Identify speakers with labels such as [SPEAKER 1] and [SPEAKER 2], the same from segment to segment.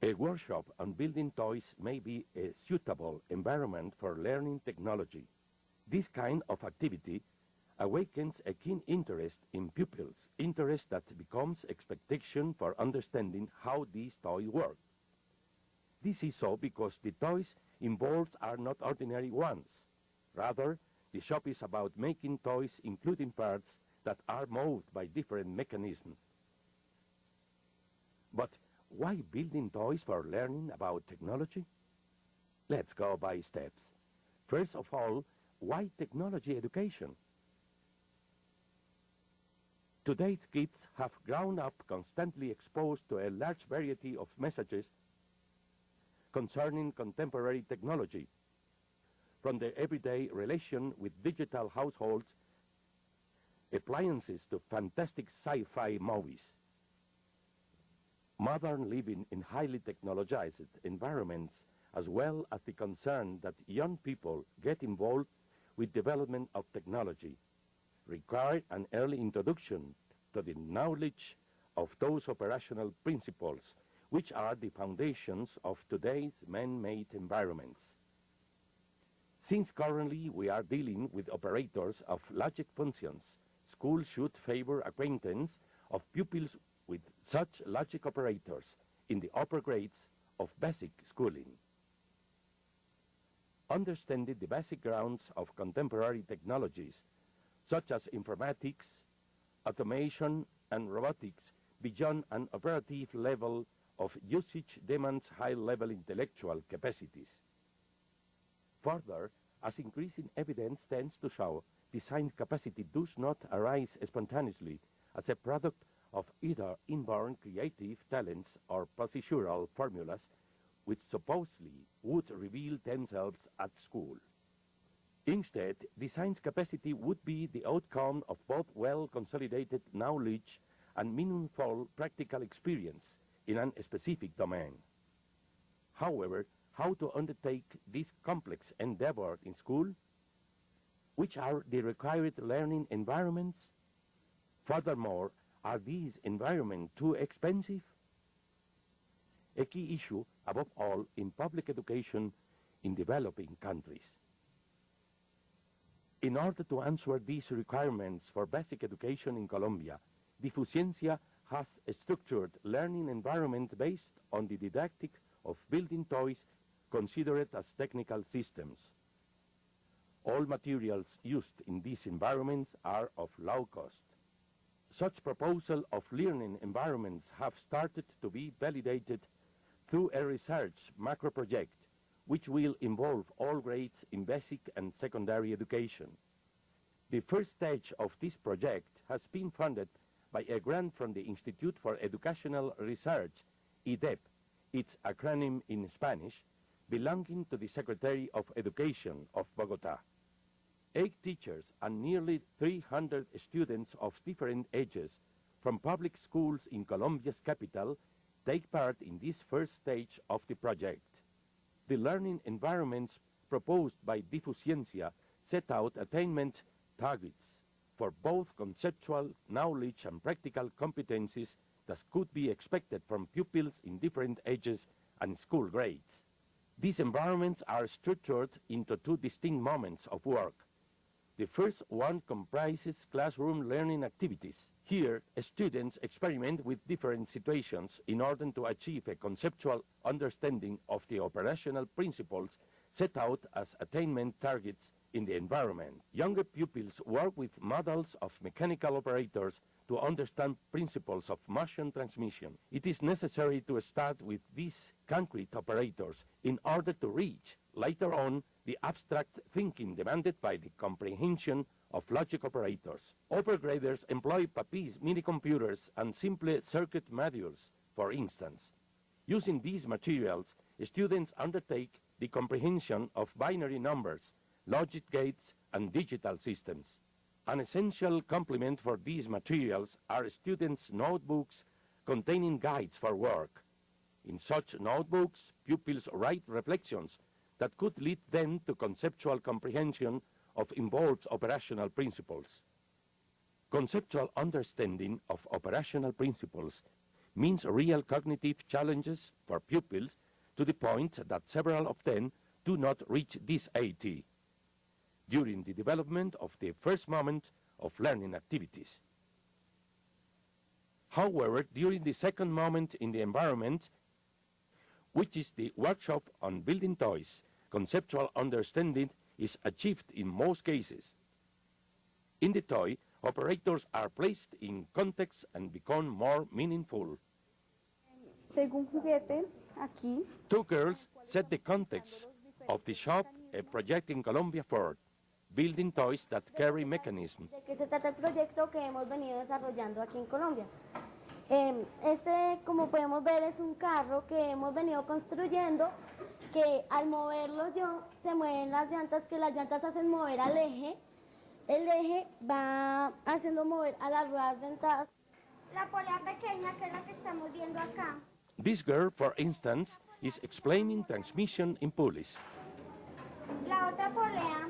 [SPEAKER 1] A workshop on building toys may be a suitable environment for learning technology. This kind of activity awakens a keen interest in pupils, interest that becomes expectation for understanding how these toys work. This is so because the toys involved are not ordinary ones. Rather, the shop is about making toys including parts that are moved by different mechanisms. But why building toys for learning about technology? Let's go by steps. First of all, why technology education? Today's kids have grown up constantly exposed to a large variety of messages concerning contemporary technology, from their everyday relation with digital households, appliances to fantastic sci-fi movies. Modern living in highly technologized environments, as well as the concern that young people get involved with development of technology, require an early introduction to the knowledge of those operational principles which are the foundations of today's man-made environments. Since currently we are dealing with operators of logic functions, schools should favor acquaintance of pupils with such logic operators in the upper grades of basic schooling. Understanding the basic grounds of contemporary technologies, such as informatics, automation, and robotics, beyond an operative level of usage demands high-level intellectual capacities. Further, as increasing evidence tends to show, design capacity does not arise spontaneously as a product of either inborn creative talents or procedural formulas which supposedly would reveal themselves at school. Instead, design's capacity would be the outcome of both well-consolidated knowledge and meaningful practical experience in a specific domain. However, how to undertake this complex endeavor in school? Which are the required learning environments? Furthermore, are these environments too expensive? A key issue, above all, in public education in developing countries. In order to answer these requirements for basic education in Colombia, Difuciencia has structured learning environments based on the didactic of building toys considered as technical systems. All materials used in these environments are of low cost. Such proposal of learning environments have started to be validated through a research macro project which will involve all grades in basic and secondary education. The first stage of this project has been funded by a grant from the Institute for Educational Research, IDEP, its acronym in Spanish, belonging to the Secretary of Education of Bogotá. 8 teachers and nearly 300 students of different ages from public schools in Colombia's capital take part in this first stage of the project. The learning environments proposed by Difuciencia set out attainment targets for both conceptual knowledge and practical competencies that could be expected from pupils in different ages and school grades. These environments are structured into 2 distinct moments of work. The first one comprises classroom learning activities. Here, students experiment with different situations in order to achieve a conceptual understanding of the operational principles set out as attainment targets in the environment. Younger pupils work with models of mechanical operators to understand principles of motion transmission. It is necessary to start with these concrete operators in order to reach, later on, the abstract thinking demanded by the comprehension of logic operators. Upper graders employ PAPIs, mini-computers, and simple circuit modules, for instance. Using these materials, students undertake the comprehension of binary numbers, logic gates, and digital systems. An essential complement for these materials are students' notebooks containing guides for work. In such notebooks, pupils write reflections that could lead them to conceptual comprehension of involved operational principles. Conceptual understanding of operational principles means real cognitive challenges for pupils to the point that several of them do not reach this 80 during the development of the first moment of learning activities. However, during the second moment in the environment, which is the workshop on building toys, conceptual understanding is achieved in most cases. In the toy, operators are placed in context and become more meaningful.
[SPEAKER 2] Tengo un juguete aquí.
[SPEAKER 1] Two girls set the context of the shop, a project in Colombia for building toys that carry mechanisms.
[SPEAKER 2] ¿De qué se trata el proyecto que hemos venido desarrollando aquí en Colombia? Como podemos ver, es un carro que hemos venido construyendo, que al moverlo se mueven las llantas, que las llantas hacen mover al eje. El eje va haciendo mover a las ruedas dentadas.
[SPEAKER 3] La polea pequeña, que es la que estamos viendo acá.
[SPEAKER 1] This girl, for instance, is explaining transmission in pulleys.
[SPEAKER 3] La otra polea,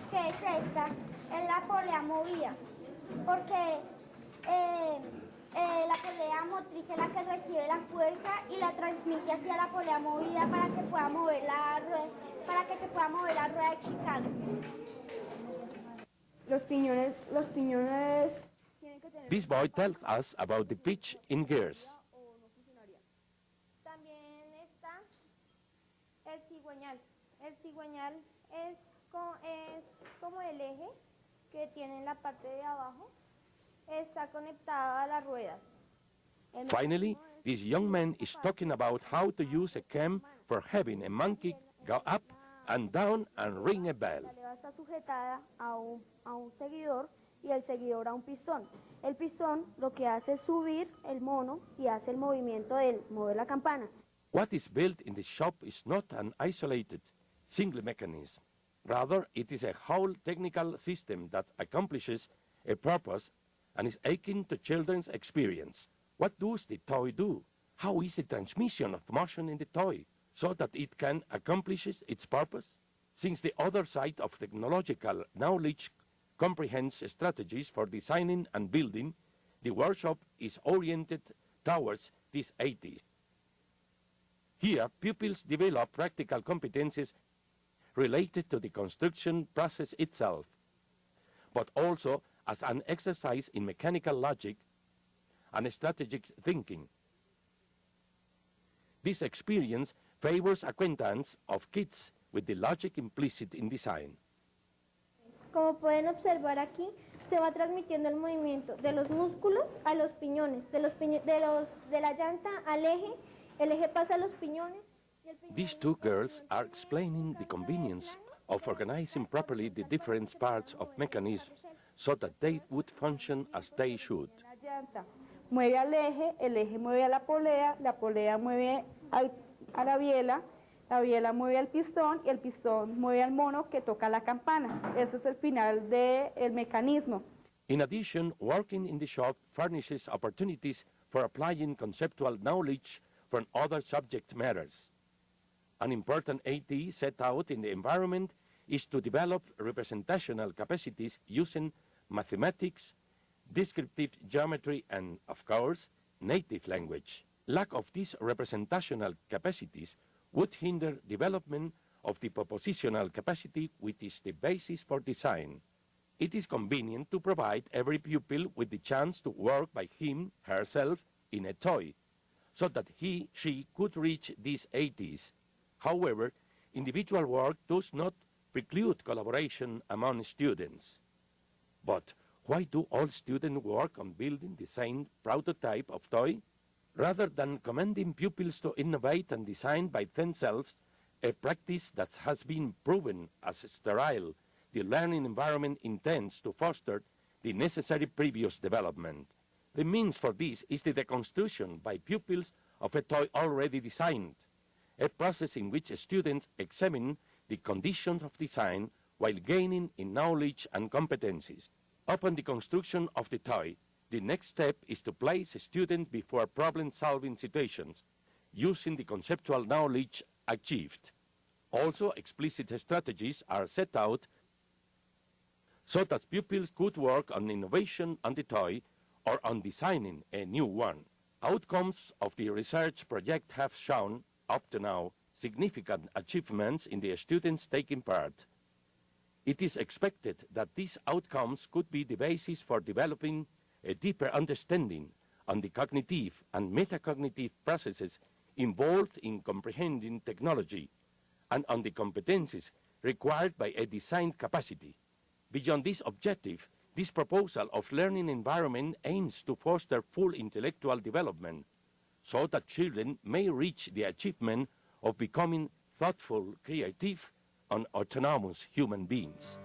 [SPEAKER 3] que es esta, es la polea movida, porque la polea motriz es la que recibe la fuerza y la transmite hacia la polea movida para que pueda mover la rueda, para que se pueda mover la rueda de Chicago.
[SPEAKER 2] Los piñones tienen que tener...
[SPEAKER 1] This boy tells us about the pitch in gears.
[SPEAKER 3] También está el cigüeñal. El cigüeñal es como el eje que tiene en la parte de abajo. Está conectado a las ruedas.
[SPEAKER 1] Finally, this young man is talking about how to use a cam for having a monkey go up and down and ring a bell.
[SPEAKER 2] La leva está sujetada a un seguidor y el seguidor a un pistón. El pistón lo que hace es subir el mono y hace el movimiento de mover la campana.
[SPEAKER 1] What is built in the shop is not an isolated single mechanism. Rather, it is a whole technical system that accomplishes a purpose and is akin to children's experience. What does the toy do? How is the transmission of motion in the toy so that it can accomplish its purpose? Since the other side of technological knowledge comprehends strategies for designing and building, the workshop is oriented towards these 80s. Here, pupils develop practical competencies related to the construction process itself, but also as an exercise in mechanical logic and strategic thinking. This experience favors acquaintance of kids with the logic implicit in design.
[SPEAKER 2] Como pueden observar aquí, se va transmitiendo el movimiento de los músculos a los piñones, de la llanta al eje, el eje pasa a los piñones.
[SPEAKER 1] These two girls are explaining the convenience of organizing properly the different parts of mechanisms so that they would function as they should.
[SPEAKER 2] La llanta mueve al eje, el eje mueve a la polea mueve a la biela mueve al pistón y el pistón mueve al mono que toca la campana. Ese es el final del mecanismo.
[SPEAKER 1] In addition, working in the shop furnishes opportunities for applying conceptual knowledge from other subject matters. An important AT set out in the environment is to develop representational capacities using mathematics, descriptive geometry, and, of course, native language. Lack of these representational capacities would hinder development of the propositional capacity, which is the basis for design. It is convenient to provide every pupil with the chance to work by him, herself, in a toy, so that she could reach these 80s. However, individual work does not preclude collaboration among students. But why do all students work on building the same prototype of toy? Rather than commanding pupils to innovate and design by themselves, a practice that has been proven as sterile, the learning environment intends to foster the necessary previous development. The means for this is the deconstruction by pupils of a toy already designed, a process in which students examine the conditions of design while gaining in knowledge and competencies. Upon the construction of the toy, the next step is to place a student before problem-solving situations, using the conceptual knowledge achieved. Also, explicit strategies are set out so that pupils could work on innovation on the toy or on designing a new one. Outcomes of the research project have shown, up to now, significant achievements in the students taking part. It is expected that these outcomes could be the basis for developing a deeper understanding on the cognitive and metacognitive processes involved in comprehending technology and on the competencies required by a designed capacity. Beyond this objective, this proposal of learning environment aims to foster full intellectual development so that children may reach the achievement of becoming thoughtful, creative, and autonomous human beings.